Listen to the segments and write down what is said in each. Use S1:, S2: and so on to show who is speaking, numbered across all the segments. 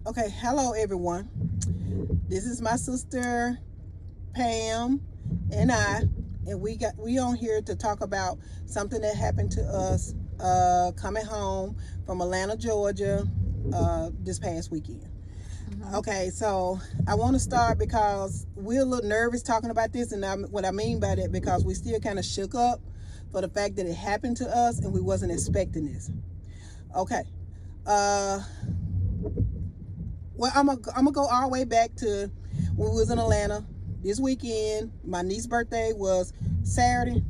S1: Okay, hello everyone. This is my sister Pam and we on here to talk about something that happened to us coming home from Atlanta, Georgia this past weekend. Okay, so I want to start because we're a little nervous talking about this, and what I mean by that, because we still kind of shook up for the fact that it happened to us and we wasn't expecting this. Okay. Well, I'm gonna go all the way back to when we was in Atlanta this weekend. My niece's birthday was Saturday.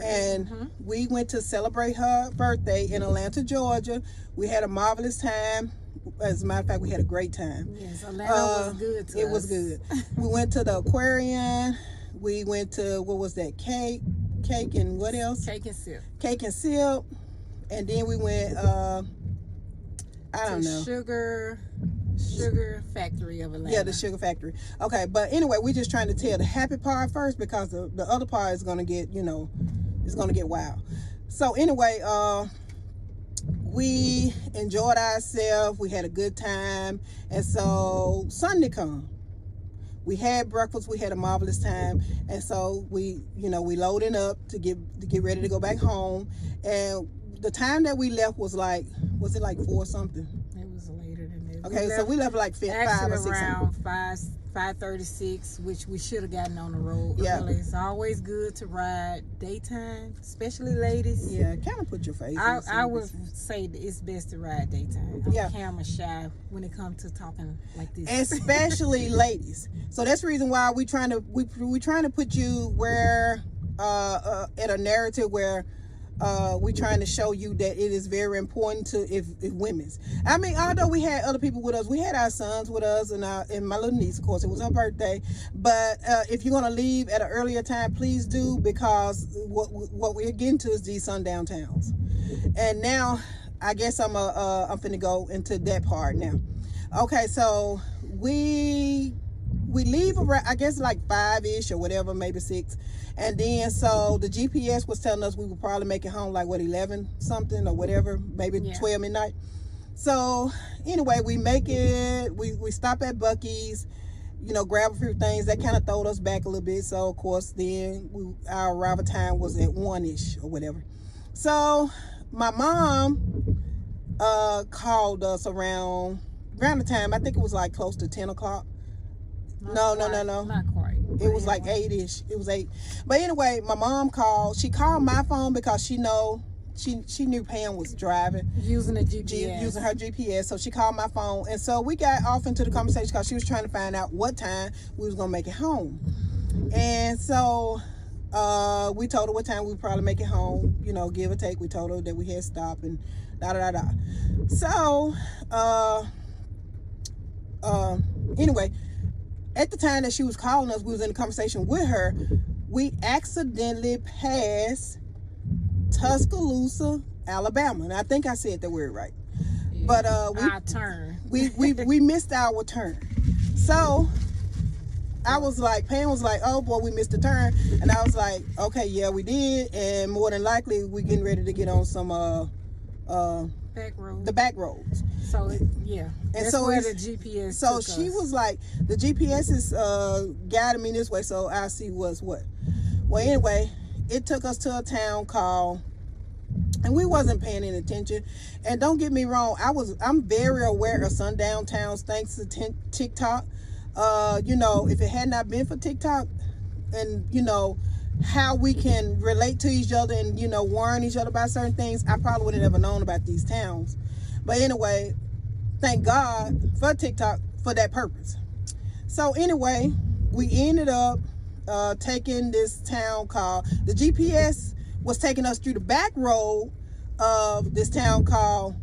S1: And we went to celebrate her birthday in Atlanta, Georgia. We had a marvelous time. As a matter of fact, we had a great time.
S2: Yes, Atlanta was good to us.
S1: It was good. We went to the aquarium. We went to, what was that, cake and what else?
S2: Cake and sip.
S1: Cake and sip. And then we went, I don't know. Sugar factory of Atlanta. Yeah, the sugar factory. Okay, but anyway, we're just trying to tell the happy part first, because the other part is gonna get, it's gonna get wild. So anyway, we enjoyed ourselves. We had a good time, and so Sunday come. We had breakfast. We had a marvelous time, and so we loading up to get ready to go back home. And the time that we left was it like 4 something?
S2: It was later than that.
S1: Okay, so we left like 5 or 6.
S2: Around 5:36, which we should have gotten on the road early. It's always good to ride daytime, especially ladies.
S1: Yeah, kind of put your face.
S2: I would say that it's best to ride daytime. I'm camera shy when it comes to talking like this,
S1: especially ladies. So that's the reason why we trying to put you where at a narrative where we're trying to show you that it is very important to if women's. I mean, although we had other people with us, we had our sons with us, and my little niece, of course, it was her birthday. But if you're gonna leave at an earlier time, please do, because what we're getting to is these sundown towns. And now, I guess I'm finna go into that part now. Okay, so we leave around, I guess, like 5-ish or whatever, maybe 6. And then, so the GPS was telling us we would probably make it home like, 11 something or whatever, maybe 12 midnight. So anyway, we make it, we stop at Buc-ee's, grab a few things. That kind of throwed us back a little bit. So of course, then our arrival time was at 1-ish or whatever. So my mom called us around the time, I think it was like close to 10 o'clock. No.
S2: Not quite.
S1: It was like 8-ish. It was 8. But anyway, my mom called. She called my phone because she knew Pam was driving.
S2: Using the GPS.
S1: Using her GPS. So she called my phone. And so we got off into the conversation because she was trying to find out what time we was going to make it home. And so we told her what time we would probably make it home, give or take. We told her that we had stopped and da-da-da-da. So, anyway, at the time that she was calling us, we was in a conversation with her. We accidentally passed Tuscaloosa, Alabama, and I think I said the word right.
S2: Yeah,
S1: but
S2: our turn.
S1: we missed our turn. So I was like, Pam was like, "Oh boy, we missed the turn," and I was like, "Okay, yeah, we did, and more than likely we getting ready to get on some
S2: back roads.
S1: The back roads."
S2: So and that's so where the GPS.
S1: So she was like, the GPS is guiding me this way, so I see what's what. Well, anyway, it took us to a town called, and we wasn't paying any attention. And don't get me wrong, I'm very aware of sundown towns thanks to TikTok. If it had not been for TikTok, and how we can relate to each other and warn each other about certain things, I probably would have never known about these towns. But anyway, thank God for TikTok for that purpose. So anyway, we ended up taking this town called, the GPS was taking us through the back road of this town called,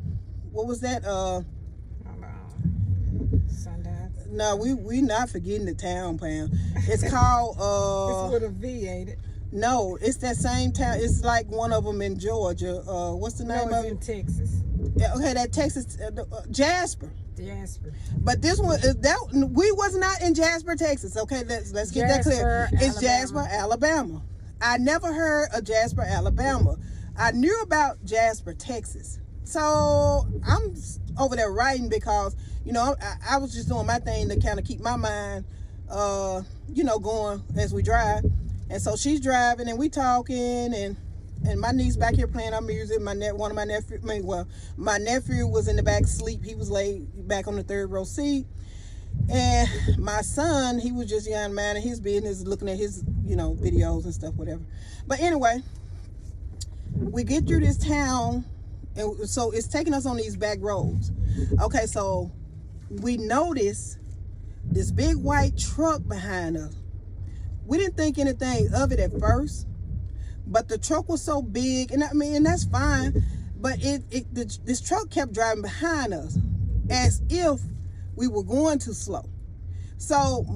S1: what was that?
S2: Sundown.
S1: No, we not forgetting the town, Pam. It's called
S2: it's with a V, ain't it?
S1: No, it's that same town. It's like one of them in Georgia. What's the name of it?
S2: In Texas.
S1: Yeah, okay, that Texas, Jasper.
S2: Jasper.
S1: But this one, we was not in Jasper, Texas. Okay, let's get that clear. It's Jasper, Alabama. I never heard of Jasper, Alabama. I knew about Jasper, Texas. So I'm over there writing because, you know, I was just doing my thing to kind of keep my mind, you know, going as we drive. And so she's driving and we talking, and my niece back here playing our music. My nephew was in the back asleep. He was laid back on the third row seat. And my son, he was just young man in his business, looking at his, you know, videos and stuff, whatever. But anyway, we get through this town, and so it's taking us on these back roads. Okay, so we notice this big white truck behind us. We didn't think anything of it at first, but the truck was so big, and I mean, and that's fine, but this truck kept driving behind us as if we were going too slow. So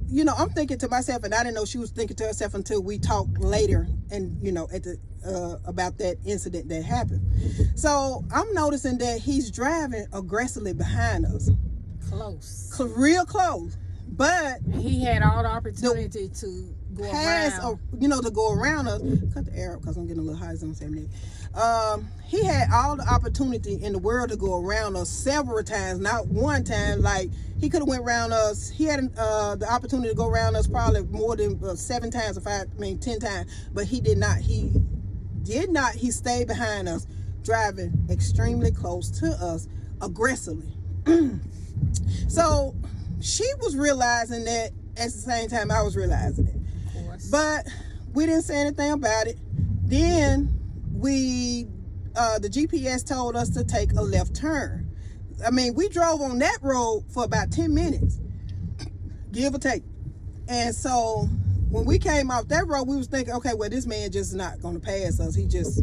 S1: you know, I'm thinking to myself, and I didn't know she was thinking to herself until we talked later, and you know, at the about that incident that happened. So I'm noticing that he's driving aggressively behind us, real close. But
S2: he had all the opportunity to go
S1: pass,
S2: around.
S1: You know, to go around us. Cut the arrow because I'm getting a little high on 78. He had all the opportunity in the world to go around us several times, not one time. Like, he could have went around us. He had the opportunity to go around us probably more than 7 times, 10 times. But he did not. He did not. He stayed behind us, driving extremely close to us, aggressively. So she was realizing that at the same time I was realizing it.
S2: Of course.
S1: But we didn't say anything about it. Then the GPS told us to take a left turn. I mean, we drove on that road for about 10 minutes, give or take. And so when we came off that road, we was thinking, okay, well, this man just not going to pass us. He just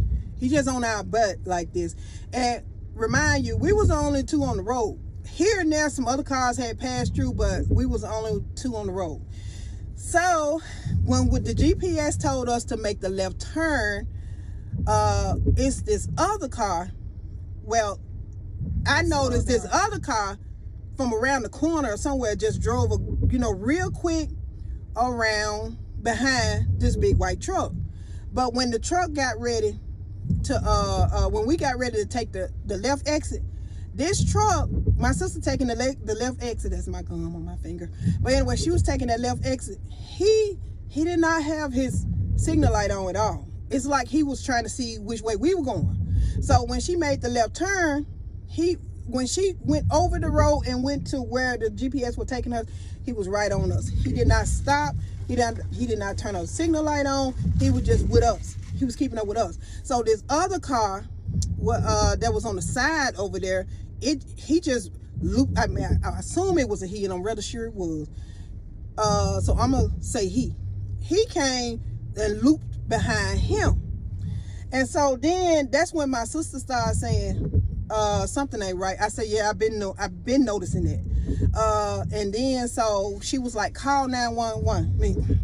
S1: on our butt like this. And remind you, we was the only 2 on the road. Here and there, some other cars had passed through, but we was the only 2 on the road. So when the GPS told us to make the left turn, it's this other car. Well, I noticed this other car from around the corner or somewhere just drove, real quick around behind this big white truck. But when the truck got ready to, when we got ready to take the left exit, this truck, my sister taking the left exit, that's my gum on my finger. But anyway, she was taking that left exit. He did not have his signal light on at all. It's like he was trying to see which way we were going. So when she made the left turn, when she went over the road and went to where the GPS was taking us, he was right on us. He did not stop. He did not turn a signal light on. He was just with us. He was keeping up with us. So this other car that was on the side over there, he just looped. I mean, I assume it was a he, and I'm rather sure it was. So I'm gonna say he came and looped behind him. And so then that's when my sister started saying something ain't right. I said, yeah, I've been noticing that. And then so she was like, call 911.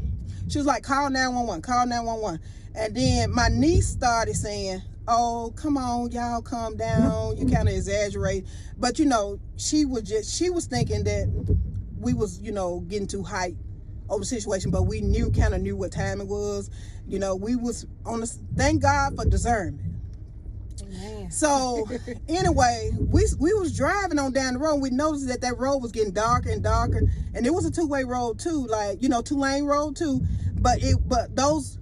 S1: She was like, call 911, call 911. And then my niece started saying, oh, come on, y'all, calm down. You kind of exaggerate. But she was thinking that we was, getting too hyped over the situation, but we kind of knew what time it was. We was on the, thank God for discernment.
S2: Amen.
S1: So anyway, we was driving on down the road, and we noticed that road was getting darker and darker, and it was a 2-way road too, like 2-lane road too, but those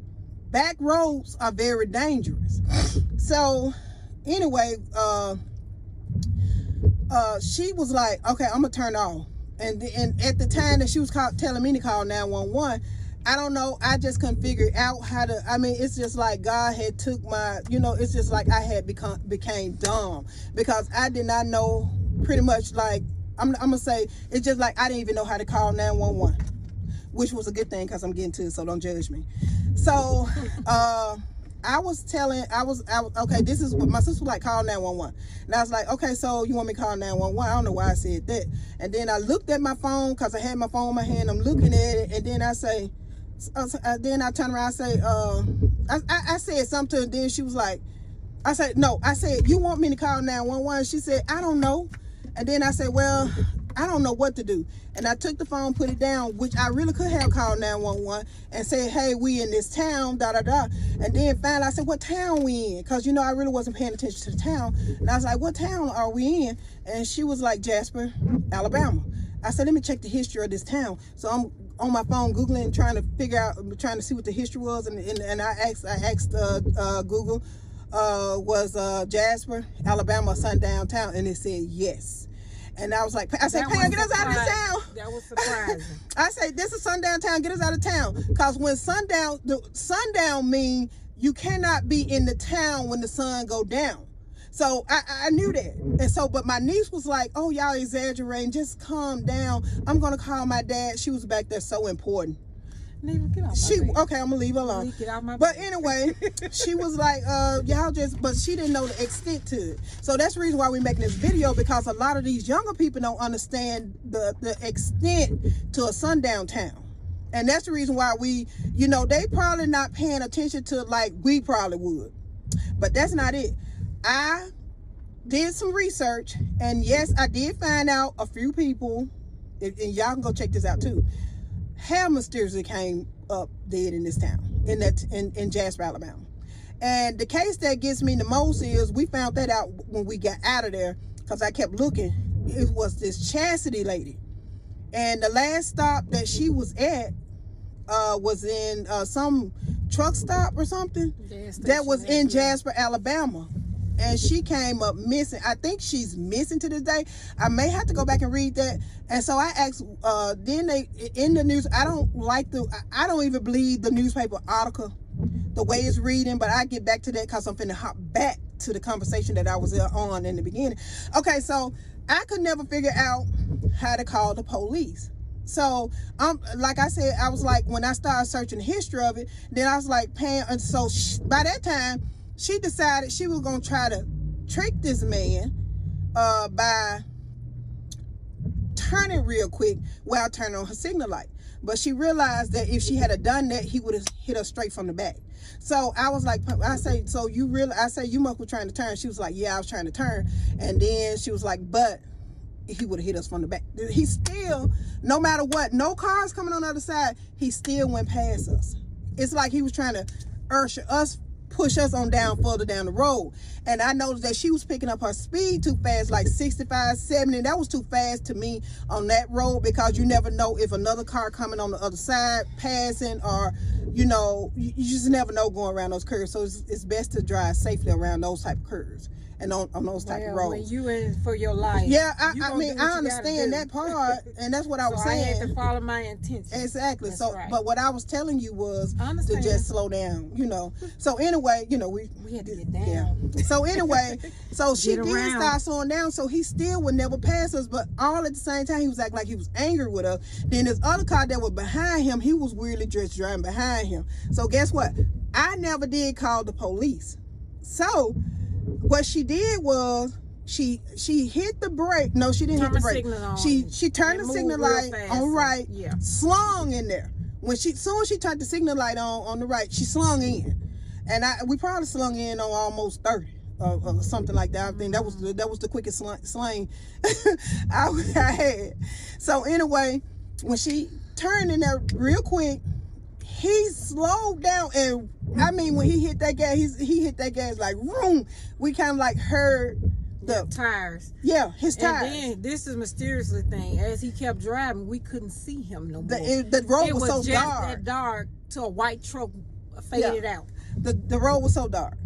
S1: back roads are very dangerous. So anyway, she was like, okay, I'm gonna turn off. And at the time that she was telling me to call 911, I don't know, I just couldn't figure out how to. I mean, it's just like God had took my, it's just like I had became dumb, because I did not know, pretty much, like I'm gonna say, it's just like I didn't even know how to call 911, which was a good thing, because I'm getting to it, so don't judge me. So okay, this is what my sister was like, call 911. And I was like, okay, so you want me to call 911? I don't know why I said that. And then I looked at my phone, because I had my phone in my hand. I'm looking at it, and then I say, then I turn around and say, I said something to her, and then she was like, I said, you want me to call 911? She said, I don't know. And then I said, well, I don't know what to do. And I took the phone, put it down, which I really could have called 911 and said, hey, we in this town, da-da-da. And then finally I said, what town we in? Because, you know, I really wasn't paying attention to the town. And I was like, what town are we in? And she was like, Jasper, Alabama. I said, let me check the history of this town. So I'm on my phone Googling, trying to see what the history was. And I asked Google, was Jasper, Alabama, a sundown town? And it said yes. And I was like, I said, Pam, get us out of this town.
S2: That was surprising.
S1: I said, this is sundown town, get us out of town. Because when sundown mean you cannot be in the town when the sun go down. So I knew that. And so, but my niece was like, oh, y'all exaggerating, just calm down. I'm going to call my dad. She was back there so important.
S2: Neva, get off my bed.
S1: Okay, I'm gonna leave her alone.
S2: Get out my
S1: but
S2: bed.
S1: Anyway, she was like, y'all just, but she didn't know the extent to it. So that's the reason why we're making this video, because a lot of these younger people don't understand the extent to a sundown town. And that's the reason why we, you know, they probably not paying attention to like we probably would. But that's not it. I did some research, and yes, I did find out a few people, and y'all can go check this out too, have mysteriously came up dead in this town, in Jasper, Alabama. And the case that gets me the most is, we found that out when we got out of there, because I kept looking. It was this Chastity lady, and the last stop that she was at was in some truck stop or something that was in Jasper, Alabama. And she came up missing. I think she's missing to this day. I may have to go back and read that. And so I asked, then they, in the news, I don't even believe the newspaper article, the way it's reading, but I get back to that because I'm finna hop back to the conversation that I was on in the beginning. Okay, so I could never figure out how to call the police. So, like I said, I was like, when I started searching the history of it, then I was like, and so by that time, she decided she was going to try to trick this man by turning real quick while turning on her signal light. But she realized that if she had done that, he would have hit her straight from the back. So I was like, I say, you must be trying to turn. She was like, yeah, I was trying to turn. And then she was like, but he would have hit us from the back. He still, no matter what, no cars coming on the other side, he still went past us. It's like he was trying to push us on further down the road. And I noticed that she was picking up her speed too fast, like 65, 70. That was too fast to me on that road, because you never know if another car coming on the other side passing, or, you know, you just never know going around those curves. So it's best to drive safely around those type of curves and on those type of roads.
S2: When you in for your life.
S1: Yeah, I mean, I understand that part, and that's what I was saying.
S2: I had to follow my intentions.
S1: Exactly.
S2: That's
S1: so,
S2: right.
S1: But what I was telling you was to just slow down, you know. So anyway, you know, we
S2: had to get down.
S1: Yeah. So anyway, so she did
S2: around.
S1: start slowing down, so he still would never pass us, but all at the same time, he was acting like he was angry with us. Then this other car that was behind him, he was weirdly dressed driving behind him. So guess what? I never did call the police. So what she did was she hit the brake. No, she didn't hit the brake. She turned the signal light on right, slung in there. Soon as she turned the signal light on the right, she slung in. And we probably slung in on almost 30 or something like that. I think that was the quickest slang I had. So anyway, when she turned in there real quick, he slowed down, and I mean, when he hit that gas, he hit that gas like vroom. We kind of like heard the
S2: tires.
S1: Yeah, his tires.
S2: And then this is mysteriously thing. As he kept driving, we couldn't see him no more.
S1: The road was so
S2: just
S1: dark.
S2: That dark to a white truck faded out.
S1: The road was so dark.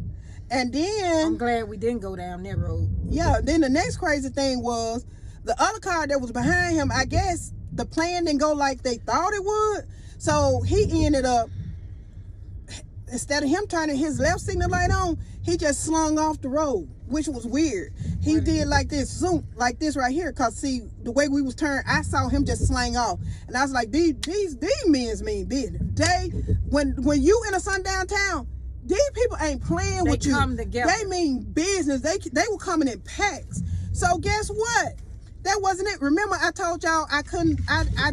S1: And then
S2: I'm glad we didn't go down that road.
S1: Yeah. Then the next crazy thing was the other car that was behind him. I guess the plan didn't go like they thought it would. So he ended up, instead of him turning his left signal light on, he just slung off the road, which was weird. He did like this, zoom, like this right here. Cause see, the way we was turned, I saw him just slang off. And I was like, these men's mean business. When you in a sundown town, these people ain't playing with you.
S2: They come together.
S1: They mean business. They were coming in packs. So guess what? That wasn't it. Remember, I told y'all I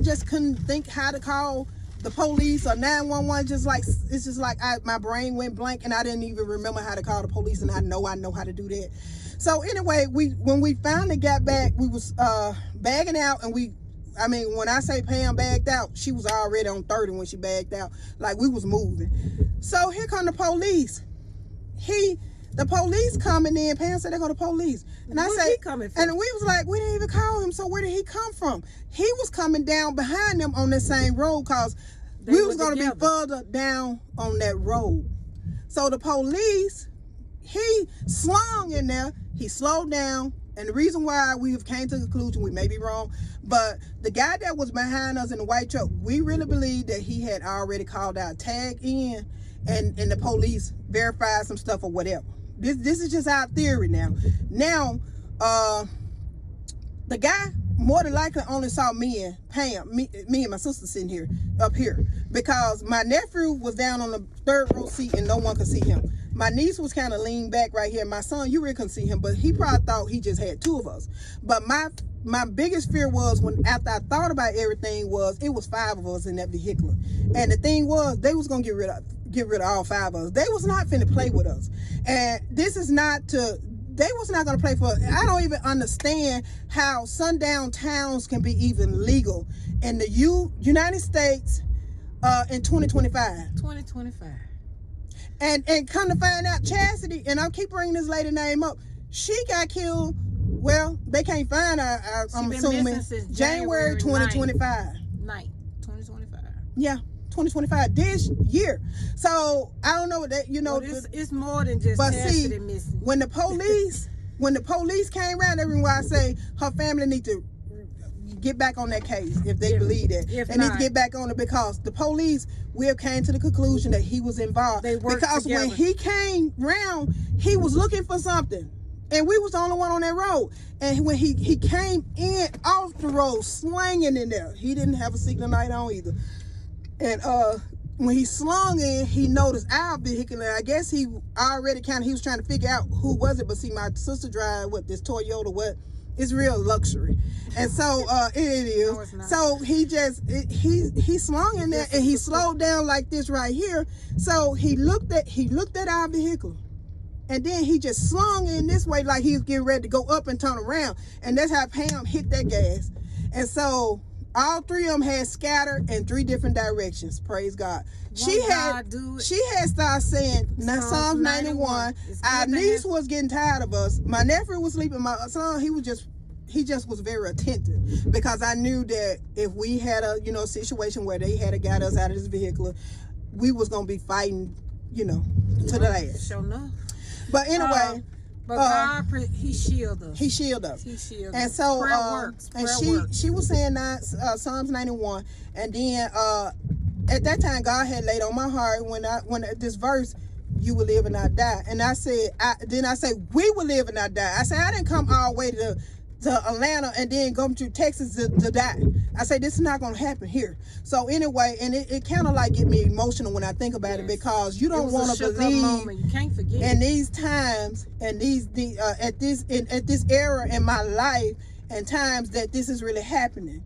S1: just couldn't think how to call the police or 911. My brain went blank, and I didn't even remember how to call the police, and I know how to do that. So anyway, when we finally got back, we was bagging out, and when I say Pam bagged out, she was already on 30 when she bagged out. Like, we was moving. So here come the police. The police coming in. Pam said they go to police. And
S2: Where's
S1: I said,
S2: he coming from?
S1: and we was like, we didn't even call him. So where did he come from? He was coming down behind them on the same road, because we was going to be further down on that road. So the police, he slung in there. He slowed down. And the reason why we have came to the conclusion, we may be wrong, but the guy that was behind us in the white truck, we really believe that he had already called out tag in, and the police verified some stuff or whatever. This is just our theory now. Now, the guy more than likely only saw me and Pam, me and my sister sitting up here, because my nephew was down on the third row seat and no one could see him. My niece was kind of leaned back right here. My son, you really couldn't see him, but he probably thought he just had two of us. But my biggest fear was, after I thought about everything, it was 5 of us in that vehicle. And the thing was, they was gonna get rid of all 5 of us. They was not finna play with us. And this is not they was not gonna play for us. I don't even understand how sundown towns can be even legal in the United States in 2025.
S2: 2025.
S1: And come to find out, Chastity, and I'll keep bringing this lady name up, she got killed. Well, they can't find her, I'm assuming, January 2025.
S2: 2025.
S1: Yeah, 2025, this year. So I don't know what that,
S2: Well, it's more than just Chastity missing.
S1: When the police came around, everyone, I say her family need to get back on that case if they believe that. They need to get back on it, because the police will came to the conclusion that he was involved.
S2: They worked
S1: because
S2: together.
S1: When he came round, he was looking for something, and we was the only one on that road. And when he came in off the road, slanging in there, he didn't have a signal light on either. And when he slung in, he noticed our vehicle, and I guess he already he was trying to figure out who was it. But see, my sister drive this Toyota, it's real luxury. And so it is. No, it's not. So he slung in there, and he slowed down like this right here. So he looked at our vehicle, and then he just slung in this way like he was getting ready to go up and turn around. And that's how Pam hit that gas. And so all 3 of them had scattered in 3 different directions. Praise God. She had started saying Psalms 91. Our niece was getting tired of us. My nephew was sleeping. My son, he just was very attentive, because I knew that if we had a situation where they had got us out of this vehicle, we was gonna be fighting to the last.
S2: Sure enough.
S1: But anyway.
S2: But God, He shielded us.
S1: He shielded us.
S2: He shielded
S1: and
S2: us.
S1: So,
S2: prayer works.
S1: She was saying Psalms 91, and then at that time God had laid on my heart when this verse, you will live and not die. And I said, we will live and not die. I said, I didn't come all the way to Atlanta and then go to Texas to die. I say, this is not going to happen here. So anyway, and it kind of like get me emotional when I think about it, because you don't want to believe
S2: you can't forget
S1: in these times and at this era in my life and times that this is really happening.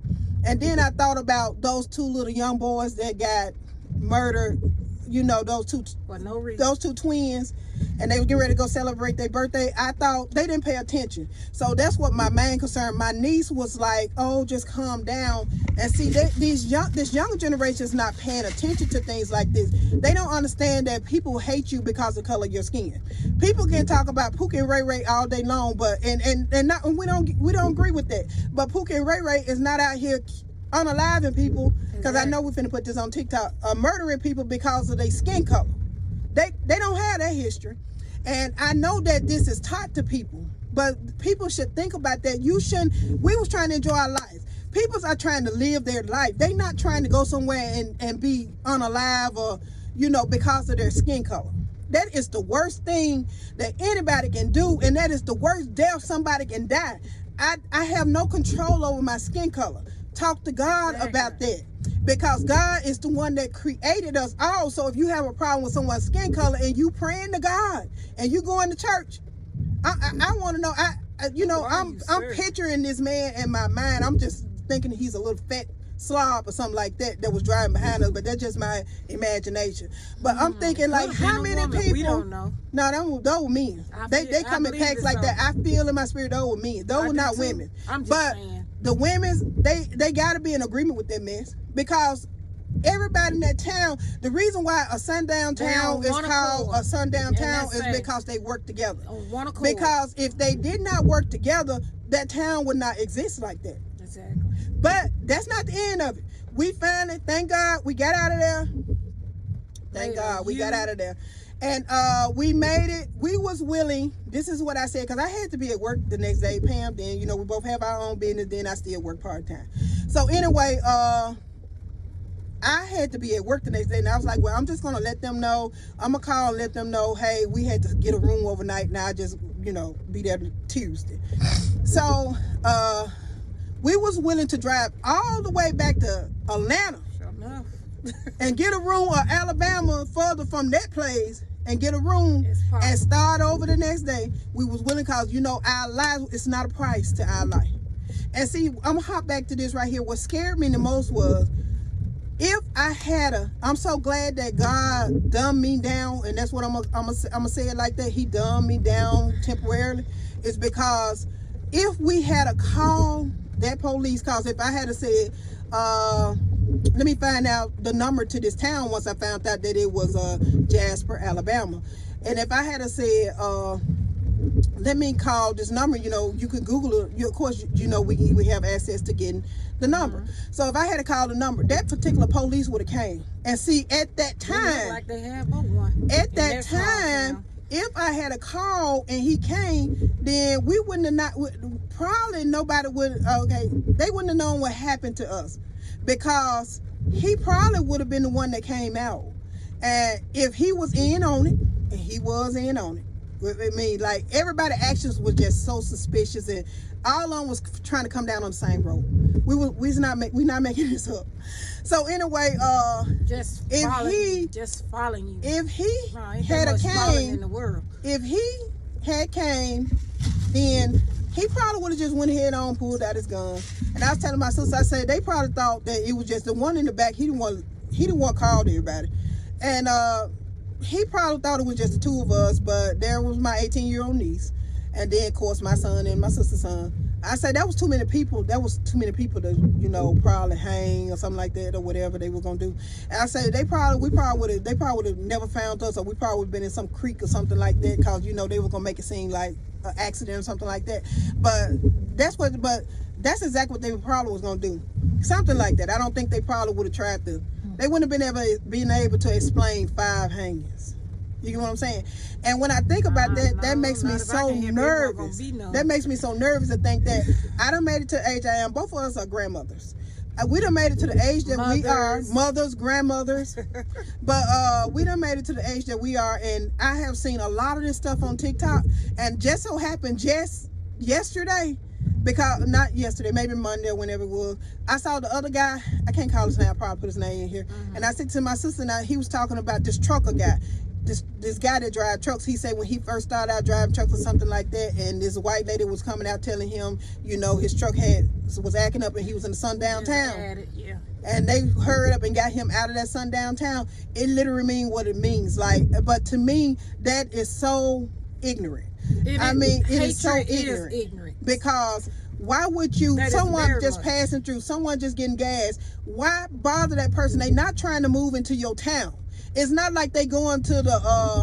S1: And then I thought about those 2 little young boys that got murdered, those 2
S2: for no reason.
S1: Those 2 twins, and they were getting ready to go celebrate their birthday. I thought they didn't pay attention. So that's what my main concern. My niece was like, oh, just calm down. And see, this younger generation is not paying attention to things like this. They don't understand that people hate you because of the color of your skin. People can talk about Pookie and Ray Ray all day long, but we don't agree with that. But Pookie and Ray Ray is not out here unaliving people, because I know we're finna put this on TikTok, murdering people because of their skin color. They don't have that history. And I know that this is taught to people, but people should think about that. We was trying to enjoy our lives. People are trying to live their life. They not trying to go somewhere and be unalive or, because of their skin color. That is the worst thing that anybody can do, and that is the worst death somebody can die. I have no control over my skin color. Talk to God about that, because God is the one that created us all. So if you have a problem with someone's skin color and you praying to God and you going to church, I want to know. I'm picturing this man in my mind. I'm just thinking he's a little fat slob or something like that was driving behind us, but that's just my imagination. But I'm thinking, like, how many people?
S2: We don't know.
S1: No, those were men. They come in packs like that. I feel in my spirit those were men. Those were not women.
S2: I'm just saying.
S1: The women's, they got to be in agreement with that mess, because everybody in that town, the reason why a sundown town is called a sundown town is because they work together. Because if they did not work together, that town would not exist like that.
S2: Exactly.
S1: But that's not the end of it. We finally, thank God, we got out of there. Thank God we got out of there. And we made it. We was willing. This is what I said, because I had to be at work the next day. Pam, then, you know, we both have our own business. Then I still work part-time. So anyway, I had to be at work the next day, and I was like, well, I'm just going to let them know. I'm going to call and let them know, hey, we had to get a room overnight, and I just, you know, be there Tuesday. So we was willing to drive all the way back to Atlanta and get a room, or Alabama further from that place, and get a room and start over the next day. We was willing, because, you know, our lives, it's not a price to our life. And see, I'm going to hop back to this right here. What scared me the most was, if I had I'm so glad that God dumbed me down, and that's what I'm gonna say it like that. He dumbed me down temporarily. Is because if we had a call, that police calls, if I had to say, let me find out the number to this town once I found out that it was Jasper, Alabama. And if I had to say, let me call this number, you know, you could Google it. Of course, you know, we have access to getting the number. So if I had to call the number, that particular police would have came. And see, at that time,
S2: like they have one.
S1: At that time, if I had a call and he came, then we wouldn't have probably nobody would, they wouldn't have known what happened to us, because he probably would have been the one that came out. And if he was in on it, and he was in on it, I mean, like, everybody's actions was just so suspicious, and all of them was trying to come down on the same road. We're not making this up. So anyway,
S2: just following you.
S1: If he had came,
S2: in the world.
S1: If he had came, then he probably would have just went ahead on, pulled out his gun. And I was telling my sister, I said they probably thought that it was just the one in the back. He didn't want called everybody, and he probably thought it was just the two of us, but there was my 18-year-old niece, and then of course my son and my sister's son. I said that was too many people. That was too many people to, you know, probably hang or something like that, or whatever they were gonna do. And I said they probably would have never found us, or we probably would have been in some creek or something like that, because, you know, they were gonna make it seem like an accident or something like that. But that's exactly what they probably was gonna do, something like that. I don't think they probably would have tried to. They wouldn't have been able to explain 5 hangings. You get what I'm saying? And when I think about that makes me so nervous. That makes me so nervous to think that I done made it to the age I am. Both of us are grandmothers. We done made it to the age that we are, mothers, grandmothers. But we done made it to the age that we are, and I have seen a lot of this stuff on TikTok. And just so happened, just yesterday, because not yesterday, maybe Monday or whenever it was, I saw the other guy. I can't call his name. I'll probably put his name in here. And I said to my sister, now he was talking about this trucker guy. This guy that drive trucks. He said when he first started out driving trucks or something like that, and this white lady was coming out telling him, you know, his truck was acting up, and he was in the sundown town. And they hurried up and got him out of that sundown town. It literally means what it means. Like, but to me, that is so ignorant. It is so ignorant. Because why would you, someone just passing through, someone just getting gas, why bother that person? They not trying to move into your town. It's not like they going to the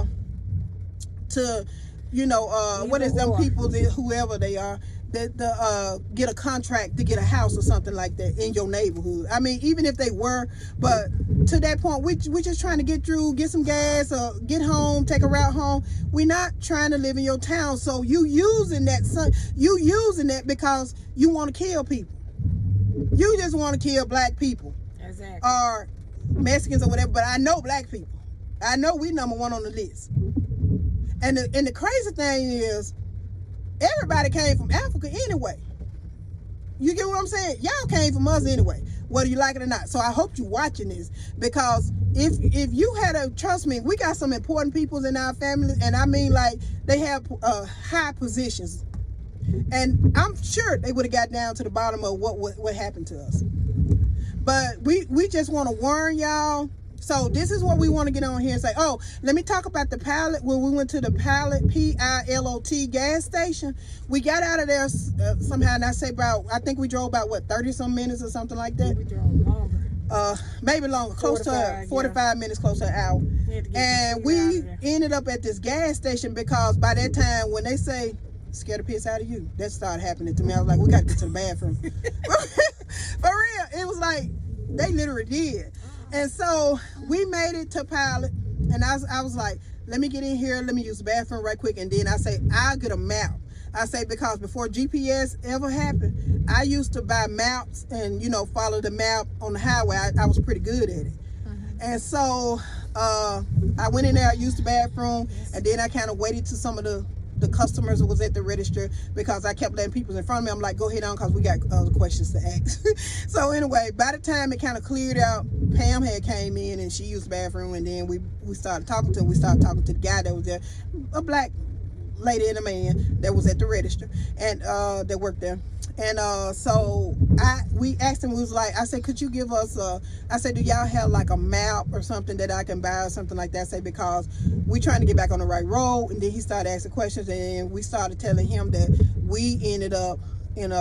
S1: what is them people, whoever they are, that get a contract to get a house or something like that in your neighborhood. I mean, even if they were, but to that point, we just trying to get through, get some gas, or get home, take a route home. We're not trying to live in your town. So you using that because you want to kill people. You just want to kill black people.
S2: Exactly.
S1: Or Mexicans or whatever. But I know black people. I know we number one on the list. And the crazy thing is, everybody came from Africa anyway. You get what I'm saying? Y'all came from us anyway, whether you like it or not. So I hope you're watching this, because if you had trust me, we got some important people in our family, and I mean, like, they have high positions, and I'm sure they would have got down to the bottom of what happened to us. But we just want to warn y'all. So this is what we want to get on here and say. Oh, let me talk about the Pilot. When we went to the Pilot, Pilot gas station, we got out of there somehow, and I think we drove about, what, 30-some minutes or something like that?
S2: We drove longer.
S1: Maybe longer, close to 45 minutes, close to an hour. And we ended up at this gas station because by that time, when they say, scare the piss out of you, that started happening to me. I was like, we got to get to the bathroom. For real, it was like, they literally did. And so we made it to Pilot, and I was like, let me get in here, let me use the bathroom right quick, and then I say, I'll get a map. I say, because before GPS ever happened, I used to buy maps and, follow the map on the highway. I was pretty good at it. And so I went in there, I used the bathroom, and then I kind of waited till some of the customers who was at the register, because I kept letting people in front of me. I'm like, go ahead on, because we got other questions to ask. So anyway, by the time it kind of cleared out, Pam had came in and she used the bathroom, and then we started talking to him. We started talking to the guy that was there, a black lady and a man that was at the register, and that worked there. And so we asked him, I said, could you give us I said, do y'all have like a map or something that I can buy or something like that? I said, because we trying to get back on the right road. And then he started asking questions, and we started telling him that we ended up in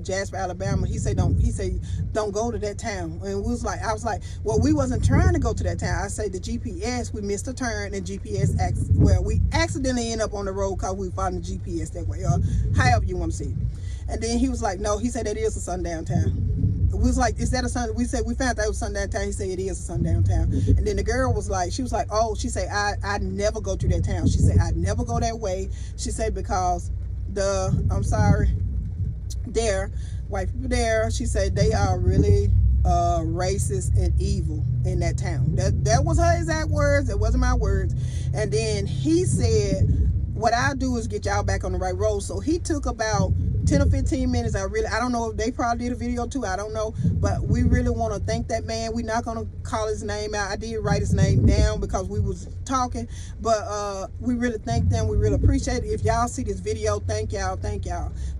S1: Jasper, Alabama. He said don't go to that town. And I was like, well, we wasn't trying to go to that town. I say the GPS, we missed a turn, and GPS we accidentally end up on the road because we found the GPS that way, or however you want to see it. And then he was like, no, he said that is a sundown town. We was like, is that a sun? We said, we found that it was sundown town. He said it is a sundown town. And then the girl was like, oh, she said, I never go through that town. She said, I never go that way. She said, because white people there, she said, they are really racist and evil in that town. That was her exact words. It wasn't my words. And then he said, what I'll do is get y'all back on the right road. So he took about 10 or 15 minutes. I don't know if they probably did a video too, I don't know, but we really want to thank that man. We're not going to call his name out. I did write his name down because we was talking, but we really thank them. We really appreciate it. If y'all see this video, thank y'all.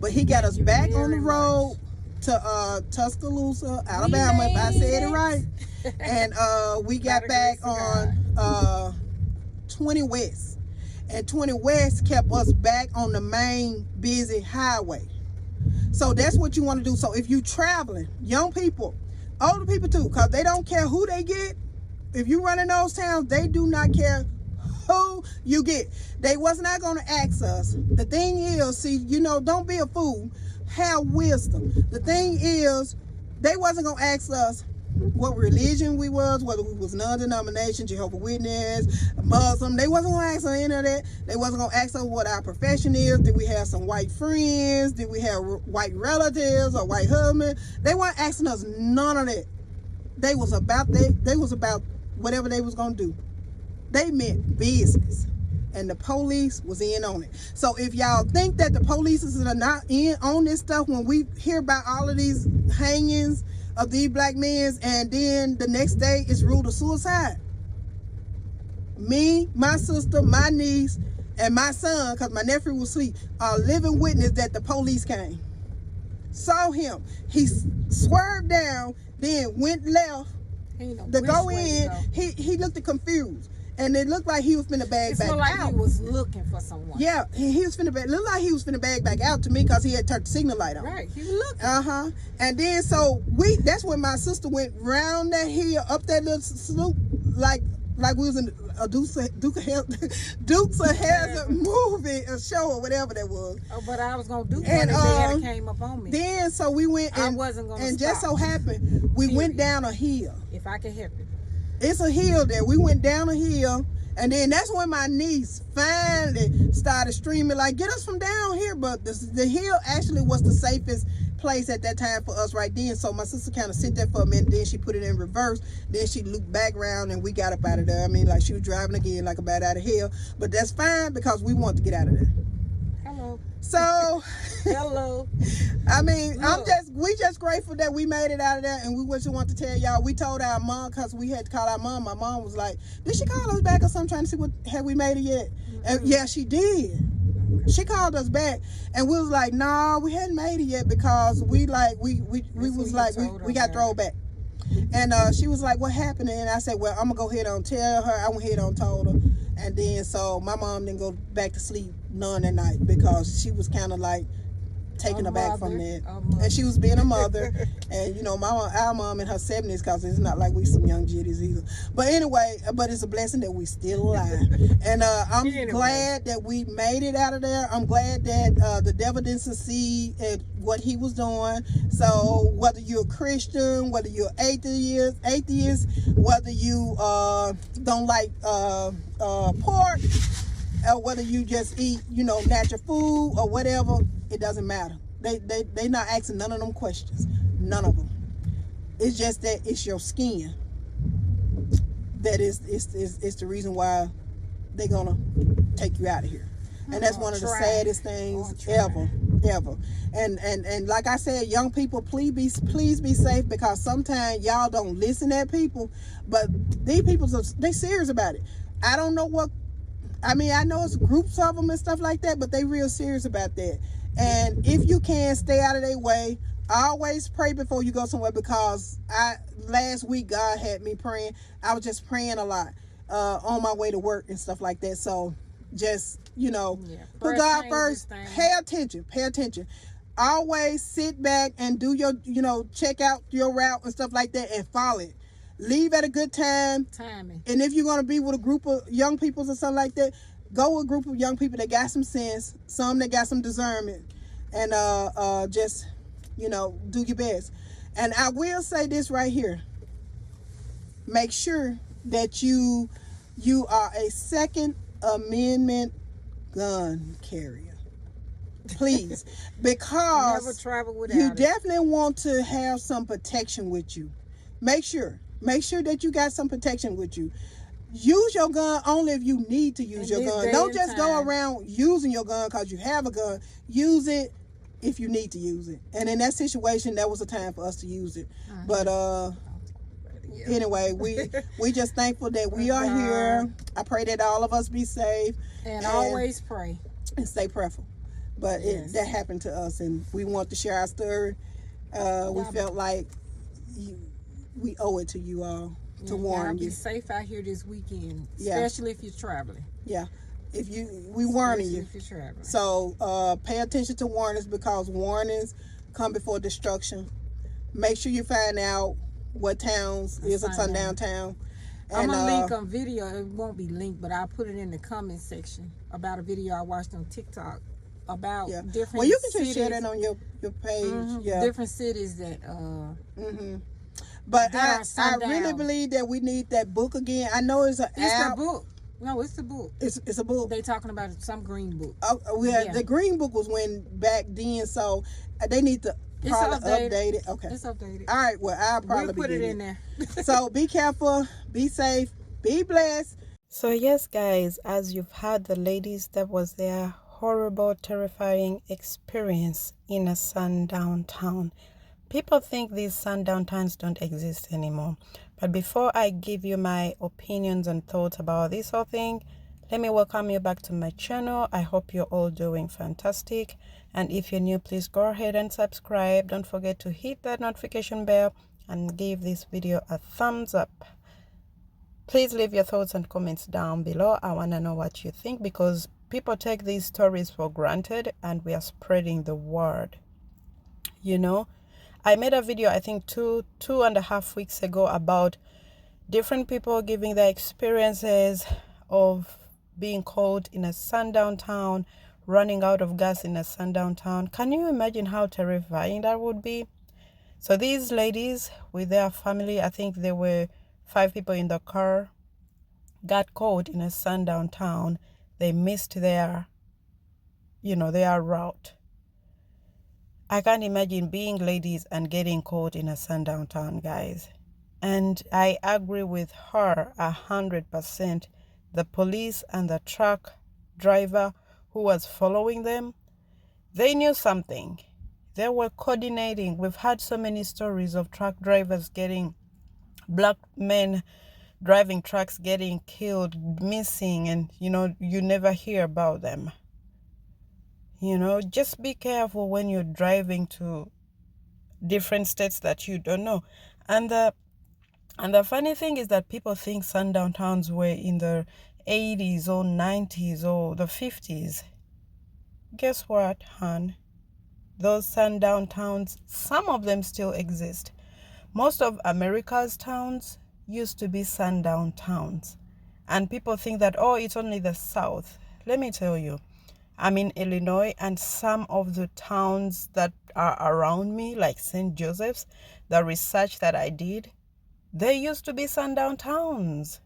S1: But he got us back on the road to Tuscaloosa, Alabama, if I said it right. And we got back on 20 West. And 20 West kept us back on the main busy highway. So that's what you want to do. So if you traveling, young people, older people too, because they don't care who they get. If you run in those towns, they do not care who you get. They was not going to ask us. The thing is, see, don't be a fool. Have wisdom. The thing is, they wasn't going to ask us what religion we was, whether we was non-denomination, Jehovah's Witness, Muslim. They wasn't going to ask us any of that. They wasn't going to ask us what our profession is. Did we have some white friends? Did we have white relatives or white husband? They weren't asking us none of that. They was about whatever they was going to do. They meant business. And the police was in on it. So if y'all think that the police are not in on this stuff, when we hear about all of these hangings of these black men, and then the next day it's ruled a suicide. Me, my sister, my niece, and my son, because my nephew was asleep, are living witness that the police came. Saw him. He swerved down, then went left to go in. He looked confused. And it looked like he was finna bag back out. It looked like
S2: he was looking for someone.
S1: Yeah, he was finna looked like he was finna bag back out to me because he had turned the signal light on.
S2: Right, he was looking.
S1: And then so that's when my sister went round that hill, up that little slope, like we was in a Dukes of Hazzard movie, a show or whatever that was.
S2: Oh, but I was gonna do and they came up on me.
S1: Then so we went and I wasn't gonna and stop. Just so happened we went down a hill.
S2: If I could help it.
S1: It's a hill there. We went down a hill, and then that's when my niece finally started screaming, like, get us from down here. But the hill actually was the safest place at that time for us right then. So my sister kind of sit there for a minute, then she put it in reverse, then she looped back around, and we got up out of there. I mean, like she was driving again like a bat out of hell. But that's fine because we want to get out of there.
S2: Hello.
S1: So
S2: hello.
S1: I mean, we just grateful that we made it out of there, and we just want to tell y'all, we told our mom, because we had to call our mom. My mom was like, did she call us back or something, trying to see have we made it yet? And yeah, she did. She called us back, and we was like, nah, we hadn't made it yet, because we got thrown back. And she was like, what happened? And I said, well, I'm going to go ahead and tell her. I went ahead and told her. And then so my mom didn't go back to sleep none that night because she was kind of like taken aback from that. And she was being a mother. And you know, our mom in her 70s, because it's not like we some young jitties either. But anyway, but it's a blessing that we still alive. And I'm glad that we made it out of there. I'm glad that the devil didn't succeed at what he was doing. So whether you're a Christian, whether you're atheist, whether you don't like pork, or whether you just eat, you know, natural food or whatever, it doesn't matter. They not asking none of them questions. None of them. It's just that it's your skin that is the reason why they're gonna take you out of here. And that's one of the saddest things ever. And like I said, young people, please be safe, because sometimes y'all don't listen at people, but these people, they serious about it. I don't know what, I mean, I know it's groups of them and stuff like that, but they real serious about that. And if you can, stay out of their way. Always pray before you go somewhere, because last week God had me praying. I was just praying a lot on my way to work and stuff like that. So just, you know, put God first. Pay attention. Always sit back and do your, you know, check out your route and stuff like that and follow it. Leave at a good timing. And if you're going to be with a group of young people or something like that, go with a group of young people that got some sense, some that got some discernment, and just, you know, do your best. And I will say this right here. Make sure that you are a Second Amendment gun carrier. Please. Because
S2: never travel without
S1: you
S2: it.
S1: Definitely want to have some protection with you. Make sure that you got some protection with you. Use your gun only if you need to use your gun. Don't just go around using your gun because you have a gun. Use it if you need to use it. And in that situation, that was a time for us to use it. But anyway, we just thankful that we are here. I pray that all of us be safe.
S2: And always pray.
S1: And stay prayerful. But that happened to us, and we want to share our story. We felt like we owe it to you all to warn you.
S2: Be safe out here this weekend, especially if you're traveling.
S1: Yeah, we warning you.
S2: If you're traveling.
S1: So pay attention to warnings, because warnings come before destruction. Make sure you find out what towns is a sundown town.
S2: I'm gonna link a video. It won't be linked, but I'll put it in the comment section about a video I watched on TikTok about different.
S1: Well, you can
S2: cities,
S1: just share that on your page.
S2: Different cities that.
S1: But I really believe that we need that book again. I know it's
S2: the book. No, it's the book.
S1: It's a book.
S2: They talking about some green book.
S1: Oh, the green book was when back then, so they need to probably update it. Okay,
S2: it's updated.
S1: All right. Well, I'll probably
S2: put it in there.
S1: So be careful, be safe, be blessed.
S3: So yes, guys, as you've heard the ladies, that was their horrible, terrifying experience in a sundown town. People think these sundown towns don't exist anymore. But before I give you my opinions and thoughts about this whole thing, let me welcome you back to my channel. I hope you're all doing fantastic. And if you're new, please go ahead and subscribe. Don't forget to hit that notification bell and give this video a thumbs up. Please leave your thoughts and comments down below. I want to know what you think, because people take these stories for granted and we are spreading the word. You know, I made a video, I think two and a half weeks ago, about different people giving their experiences of being caught in a sundown town, running out of gas in a sundown town. Can you imagine how terrifying that would be? So these ladies with their family, I think there were 5 people in the car, got caught in a sundown town. They missed their route. I can't imagine being ladies and getting caught in a sundown town, guys. And I agree with her 100%. The police and the truck driver who was following them, they knew something. They were coordinating. We've had so many stories of truck drivers black men driving trucks getting killed, missing, and you never hear about them. Just be careful when you're driving to different states that you don't know. And And the funny thing is that people think sundown towns were in the 80s or 90s or the 50s. Guess what, hon? Those sundown towns, some of them still exist. Most of America's towns used to be sundown towns. And people think that, oh, it's only the South. Let me tell you, I'm in Illinois, and some of the towns that are around me, like St. Joseph's, the research that I did, they used to be sundown towns.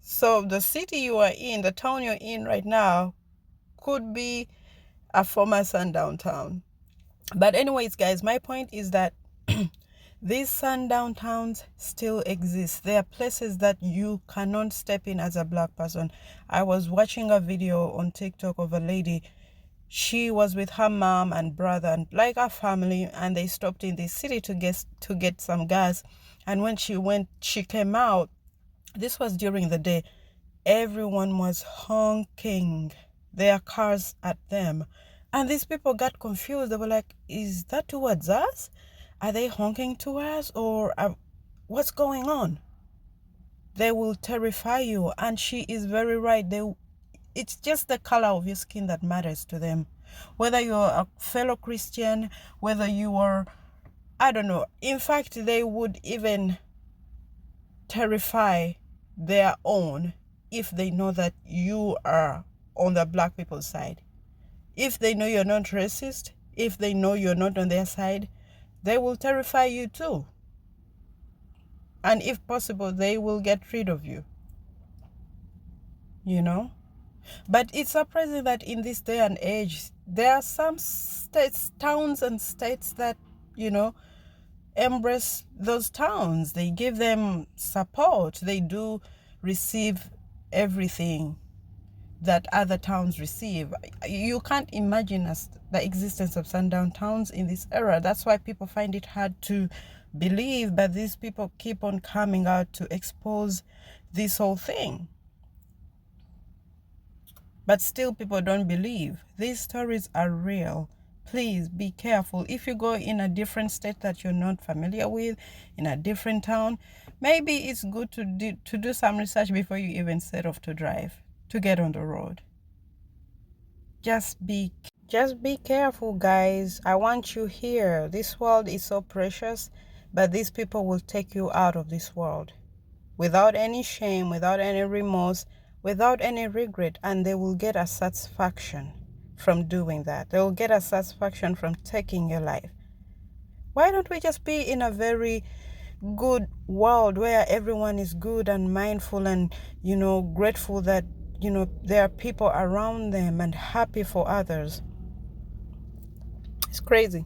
S3: So the city you are in, the town you're in right now, could be a former sundown town. But anyways, guys, my point is that these sundown towns still exist. There are places that you cannot step in as a black person. I was watching a video on TikTok of a lady. She was with her mom and brother and like a family, and they stopped in the city to get some gas. And when she came out. This was during the day. Everyone was honking their cars at them. And these people got confused. They were like, is that towards us? Are they honking to us? Or what's going on? They will terrify you. And she is very right. It's just the color of your skin that matters to them. Whether you're a fellow Christian, whether you are, I don't know. In fact, they would even terrify their own if they know that you are on the black people's side. If they know you're not racist, if they know you're not on their side, they will terrify you too. And if possible, they will get rid of you. You know? But it's surprising that in this day and age, there are some states, towns and states that, embrace those towns. They give them support. They do receive everything that other towns receive. You can't imagine the existence of sundown towns in this era. That's why people find it hard to believe, but these people keep on coming out to expose this whole thing. But still people don't believe. These stories are real. Please be careful. If you go in a different state that you're not familiar with, in a different town, maybe it's good to do some research before you even set off to drive, to get on the road. Just be careful, guys. I want you here. This world is so precious, but these people will take you out of this world without any shame, without any remorse, without any regret, and they will get a satisfaction from doing that. They will get a satisfaction from taking your life. Why don't we just be in a very good world where everyone is good and mindful and, grateful that, there are people around them and happy for others? It's crazy.